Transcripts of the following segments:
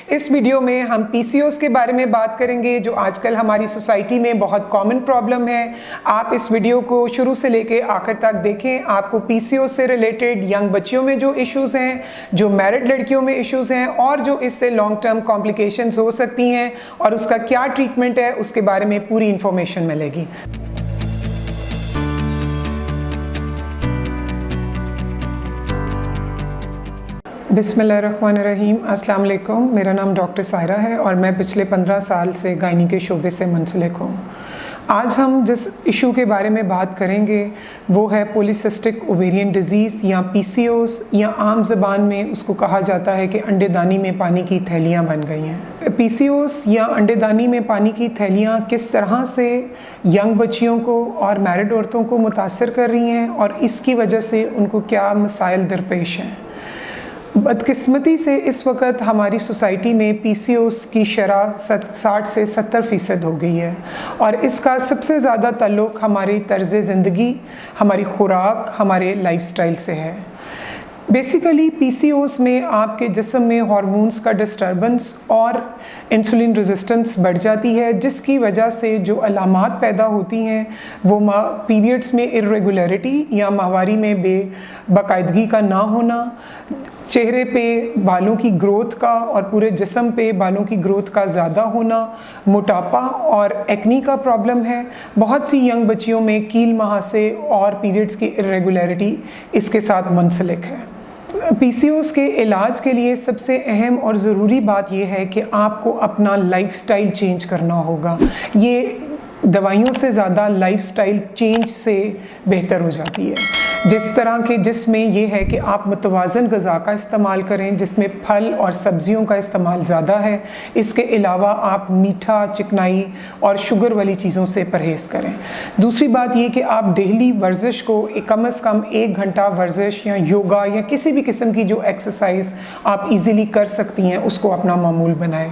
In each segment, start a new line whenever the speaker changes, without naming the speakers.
इस वीडियो में हम पीसीओएस के बारे में बात करेंगे, जो आजकल हमारी सोसाइटी में बहुत कॉमन प्रॉब्लम है। आप इस वीडियो को शुरू से लेके आखिर तक देखें। आपको पीसीओएस से रिलेटेड यंग बच्चियों में जो इश्यूज़ हैं, जो मैरिड लड़कियों में इश्यूज़ हैं और जो इससे लॉन्ग टर्म कॉम्प्लिकेशंस हो सकती हैं और उसका क्या ट्रीटमेंट है, उसके बारे में पूरी इंफॉर्मेशन मिलेगी। बिस्मिल्लाहिर्रहमानिर्रहीम। अस्सलाम वालेकुम। मेरा नाम डॉक्टर सायरा है और मैं पिछले 15 साल से गायनी के शोबे से मुंसलिक हूँ। आज हम जिस इशू के बारे में बात करेंगे वो है पॉलीसिस्टिक ओवेरियन डिजीज़ या पीसीओएस, या आम ज़बान में उसको कहा जाता है कि अंडेदानी में पानी की थैलियाँ बन गई हैं। पीसीओएस या अंडेदानी में पानी की थैलियाँ किस तरह से यंग बच्चियों को और मैरिड औरतों को मुतासर कर रही हैं और इसकी वजह से उनको क्या मसाइल दरपेश हैं। बदकिस्मती से इस वक्त हमारी सोसाइटी में पीसीओएस की शरह 60 से 70% हो गई है और इसका सबसे ज़्यादा ताल्लुक़ हमारी तर्ज़ ज़िंदगी, हमारी खुराक, हमारे लाइफस्टाइल से है। बेसिकली पीसीओएस में आपके जिस्म में हार्मोन्स का डिस्टर्बेंस और इंसुलिन रेजिस्टेंस बढ़ जाती है, जिसकी वजह से जो अलामात पैदा होती हैं वो पीरियड्स में इर्रेगुलरिटी या माहवारी में बेबाकायदगी का ना होना, चेहरे पे बालों की ग्रोथ का और पूरे जिस्म पे बालों की ग्रोथ का ज़्यादा होना, मोटापा और एक्नी का प्रॉब्लम है। बहुत सी यंग बच्चियों में कील महासे और पीरियड्स की इर्रेगुलरिटी इसके साथ मुंसलिक है। पीसीओएस के इलाज के लिए सबसे अहम और ज़रूरी बात यह है कि आपको अपना लाइफस्टाइल चेंज करना होगा। ये दवाइयों से ज़्यादा लाइफस्टाइल चेंज से बेहतर हो जाती है, जिस तरह के जिसमें यह है कि आप मुतवाज़न ग़िज़ा का इस्तेमाल करें, जिसमें फल और सब्ज़ियों का इस्तेमाल ज़्यादा है। इसके अलावा आप मीठा, चिकनाई और शुगर वाली चीज़ों से परहेज़ करें। दूसरी बात ये कि आप डेली वर्जिश को कम से कम 1 घंटा वर्जिश या योगा या किसी भी किस्म की जो एक्सरसाइज आप इजीली कर सकती हैं उसको अपना मामूल बनाएं।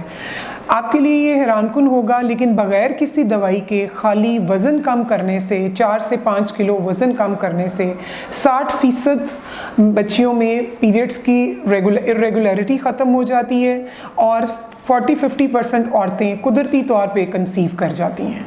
आपके लिए ये हैरानकुन होगा, लेकिन बग़ैर किसी दवाई के खाली वज़न कम करने से, 4 से 5 किलो वज़न कम करने से 60% बच्चियों में पीरियड्स की इर्रेगुलरिटी ख़त्म हो जाती है और 40-50% औरतें कुदरती तौर पे कंसीव कर जाती हैं।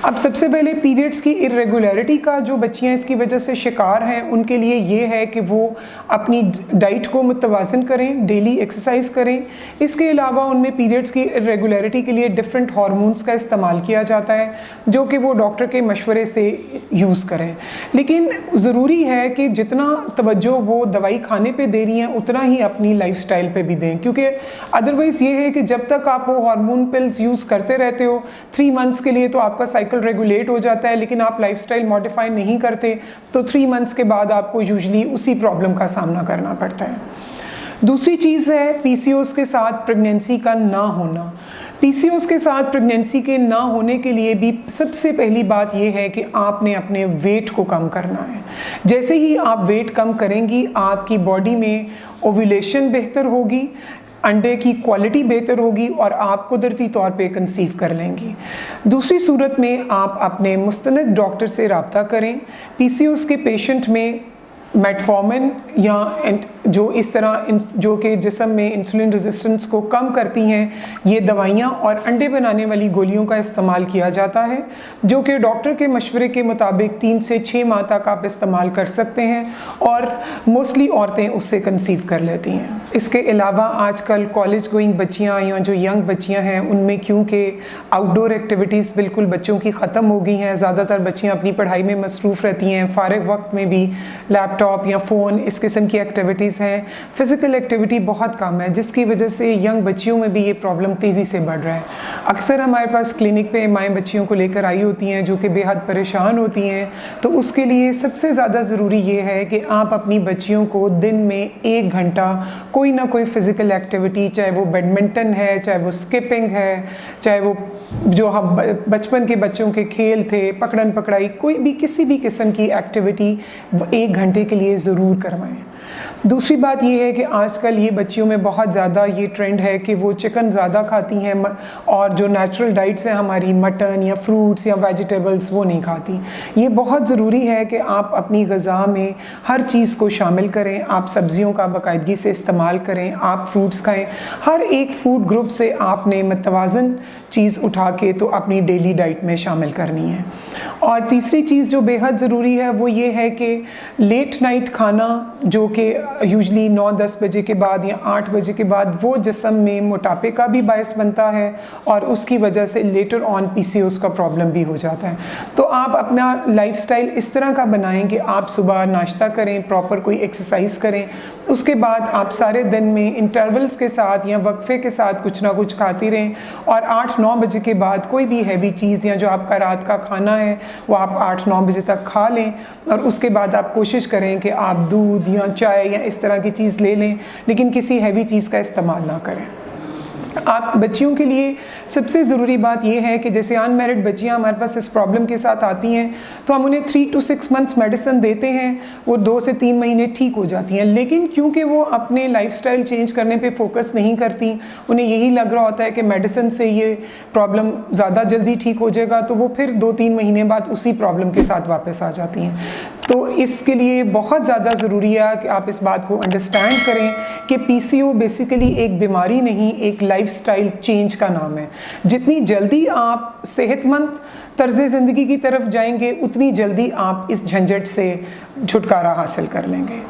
अब सबसे पहले पीरियड्स की इर्रेगुलरिटी का जो बच्चियां इसकी वजह से शिकार हैं उनके लिए ये है कि वो अपनी डाइट को मुतवाज़न करें, डेली एक्सरसाइज करें। इसके अलावा उनमें पीरियड्स की इर्रेगुलरिटी के लिए डिफरेंट हार्मोन्स का इस्तेमाल किया जाता है, जो कि वो डॉक्टर के मशवरे से यूज़ करें। लेकिन ज़रूरी है कि जितना तवज्जो वो दवाई खाने पर दे रही हैं उतना ही अपनी लाइफस्टाइल पे भी दें, क्योंकि अदरवाइज़ ये है कि जब तक आप वो हार्मोन पिल्स यूज़ करते रहते हो 3 मंथ्स के लिए तो आपका साइकिल रेगुलेट हो जाता है, लेकिन आप लाइफस्टाइल मॉडिफाई नहीं करते तो 3 मंथ्स के बाद आपको यूजुअली उसी प्रॉब्लम का सामना करना पड़ता है। दूसरी चीज़ है पीसीओएस के साथ प्रेगनेंसी का ना होना। पीसीओएस के साथ प्रेगनेंसी के ना होने के लिए भी सबसे पहली बात यह है कि आपने अपने वेट को कम करना है। जैसे ही आप वेट कम करेंगी आपकी बॉडी में ओव्यूलेशन बेहतर होगी, अंडे की क्वालिटी बेहतर होगी और आप कुदरती तौर पे कंसीव कर लेंगी। दूसरी सूरत में आप अपने मुस्तनद डॉक्टर से रब्ता करें। पीसीओएस के पेशेंट में मेटफॉर्मिन या जो इस तरह जो कि जिस्म में इंसुलिन रेजिस्टेंस को कम करती हैं, ये दवाइयाँ और अंडे बनाने वाली गोलियों का इस्तेमाल किया जाता है, जो कि डॉक्टर के मशवरे के मुताबिक 3 से 6 माह तक आप इस्तेमाल कर सकते हैं और मोस्टली औरतें उससे कंसीव कर लेती हैं। इसके अलावा आजकल कॉलेज गोइंग बच्चियाँ या जो यंग बच्चियाँ हैं उनमें क्योंकि आउटडोर एक्टिविटीज़ बिल्कुल बच्चों की ख़त्म हो गई हैं, ज़्यादातर बच्चियाँ अपनी पढ़ाई में मसरूफ़ रहती हैं, फ़ारिग वक्त में भी लैपटॉप या फ़ोन इस किस्म की एक्टिविटीज़ हैं, फ़िज़िकल एक्टिविटी बहुत कम है, जिसकी वजह से यंग बच्चियों में भी ये प्रॉब्लम तेज़ी से बढ़ रहा है। अक्सर हमारे पास क्लिनिक पे माएँ बच्चियों को लेकर आई होती हैं जो कि बेहद परेशान होती हैं, तो उसके लिए सबसे ज़्यादा ज़रूरी ये है कि आप अपनी बच्चियों को दिन में 1 घंटा कोई ना कोई फ़िज़िकल एक्टिविटी, चाहे वो बैडमिंटन है, चाहे वो स्किपिंग है, चाहे वो जो हम बचपन के बच्चों के खेल थे, पकड़न पकड़ाई, कोई भी किसी भी किस्म की एक्टिविटी 1 घंटे के लिए ज़रूर करवाएं। दूसरी बात ये है कि आजकल ये बच्चियों में बहुत ज़्यादा ये ट्रेंड है कि वो चिकन ज़्यादा खाती हैं और जो नेचुरल डाइट्स हैं हमारी, मटन या फ्रूट्स या वेजिटेबल्स, वो नहीं खाती। ये बहुत ज़रूरी है कि आप अपनी ग़िज़ा में हर चीज़ को शामिल करें, आप सब्ज़ियों का बाकायदगी से इस्तेमाल करें, आप फ्रूट्स खाएं। हर एक फूड ग्रुप से आपने मतवाज़न चीज़ उठा के तो अपनी डेली डाइट में शामिल करनी है। और तीसरी चीज़ जो बेहद ज़रूरी है वो ये है कि लेट नाइट खाना, जो कि यूजली 9-10 बजे के बाद या 8 बजे के बाद, वो जिस्म में मोटापे का भी बायस बनता है और उसकी वजह से लेटर ऑन PCOS का प्रॉब्लम भी हो जाता है। तो आप अपना लाइफस्टाइल इस तरह का बनाएं कि आप सुबह नाश्ता करें, प्रॉपर कोई एक्सरसाइज करें, उसके बाद आप सारे दिन में इंटरवल्स के साथ या वक्फे के साथ कुछ ना कुछ खाती रहें, और 8-9 बजे के बाद कोई भी हैवी चीज़ या जो आपका रात का खाना है वो आप 8-9 बजे तक खा लें, और उसके बाद आप कोशिश करें कि आप दूध या चाय या इस तरह की चीज़ ले लें, लेकिन किसी हैवी चीज़ का इस्तेमाल ना करें। आप बच्चियों के लिए सबसे ज़रूरी बात यह है कि जैसे अनमैरिड बच्चियां हमारे पास इस प्रॉब्लम के साथ आती हैं तो हम उन्हें 3 to 6 months मेडिसिन देते हैं, वो 2 से 3 महीने ठीक हो जाती हैं, लेकिन क्योंकि वो अपने लाइफस्टाइल चेंज करने पे फोकस नहीं करती, उन्हें यही लग रहा होता है कि मेडिसिन से ये प्रॉब्लम ज़्यादा जल्दी ठीक हो जाएगा, तो वो फिर 2-3 महीने बाद उसी प्रॉब्लम के साथ वापस आ जाती हैं। तो इसके लिए बहुत ज़्यादा ज़रूरी है कि आप इस बात को अंडरस्टैंड करें कि PCO बेसिकली एक बीमारी नहीं, एक लाइफस्टाइल चेंज का नाम है। जितनी जल्दी आप सेहतमंद तर्ज़ ज़िंदगी की तरफ जाएंगे, उतनी जल्दी आप इस झंझट से छुटकारा हासिल कर लेंगे।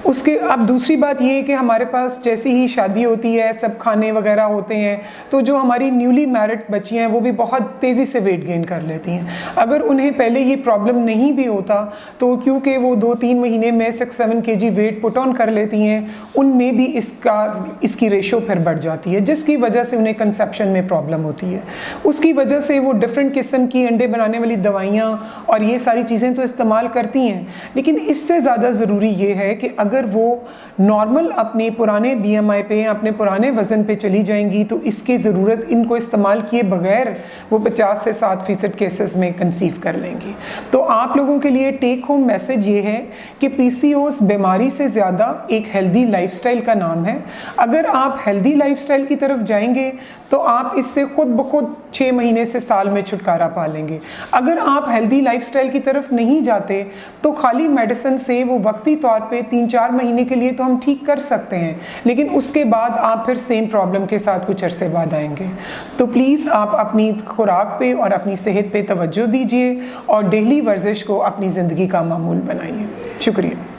उसके अब दूसरी बात ये है कि हमारे पास जैसे ही शादी होती है, सब खाने वगैरह होते हैं, तो जो हमारी न्यूली मैरिड बच्चियां हैं वो भी बहुत तेज़ी से वेट गेन कर लेती हैं। अगर उन्हें पहले ये प्रॉब्लम नहीं भी होता तो क्योंकि वो 2-3 महीने में 6-7 kg वेट पुट ऑन कर लेती हैं, उनमें भी इसकी रेशो फिर बढ़ जाती है, जिसकी वजह से उन्हें कंसेप्शन में प्रॉब्लम होती है। उसकी वजह से वो डिफरेंट किस्म की अंडे बनाने वाली दवाइयाँ और ये सारी चीज़ें तो इस्तेमाल करती हैं, लेकिन इससे ज़्यादा ज़रूरी ये है कि अगर वो नॉर्मल अपने पुराने BMI पे, अपने पुराने वज़न पे चली जाएंगी तो इसकी ज़रूरत इनको इस्तेमाल किए बगैर वो 50 से 60% केसेस में कंसीव कर लेंगी। तो आप लोगों के लिए टेक होम मैसेज ये है कि PCOS बीमारी से ज़्यादा एक हेल्दी लाइफस्टाइल का नाम है। अगर आप हेल्दी लाइफस्टाइल की तरफ जाएंगे तो आप इससे खुद ब खुद 6 महीने से साल में छुटकारा पा लेंगे। अगर आप हेल्दी लाइफस्टाइल की तरफ नहीं जाते तो खाली मेडिसिन से वो वक्ती तौर पे 3-4 महीने के लिए तो हम ठीक कर सकते हैं, लेकिन उसके बाद आप फिर सेम प्रॉब्लम के साथ कुछ अरसे बाद आएंगे। तो प्लीज़ आप अपनी खुराक पे और अपनी सेहत पे तवज्जो दीजिए और डेली वर्जिश को अपनी ज़िंदगी का मामूल बनाइए। शुक्रिया।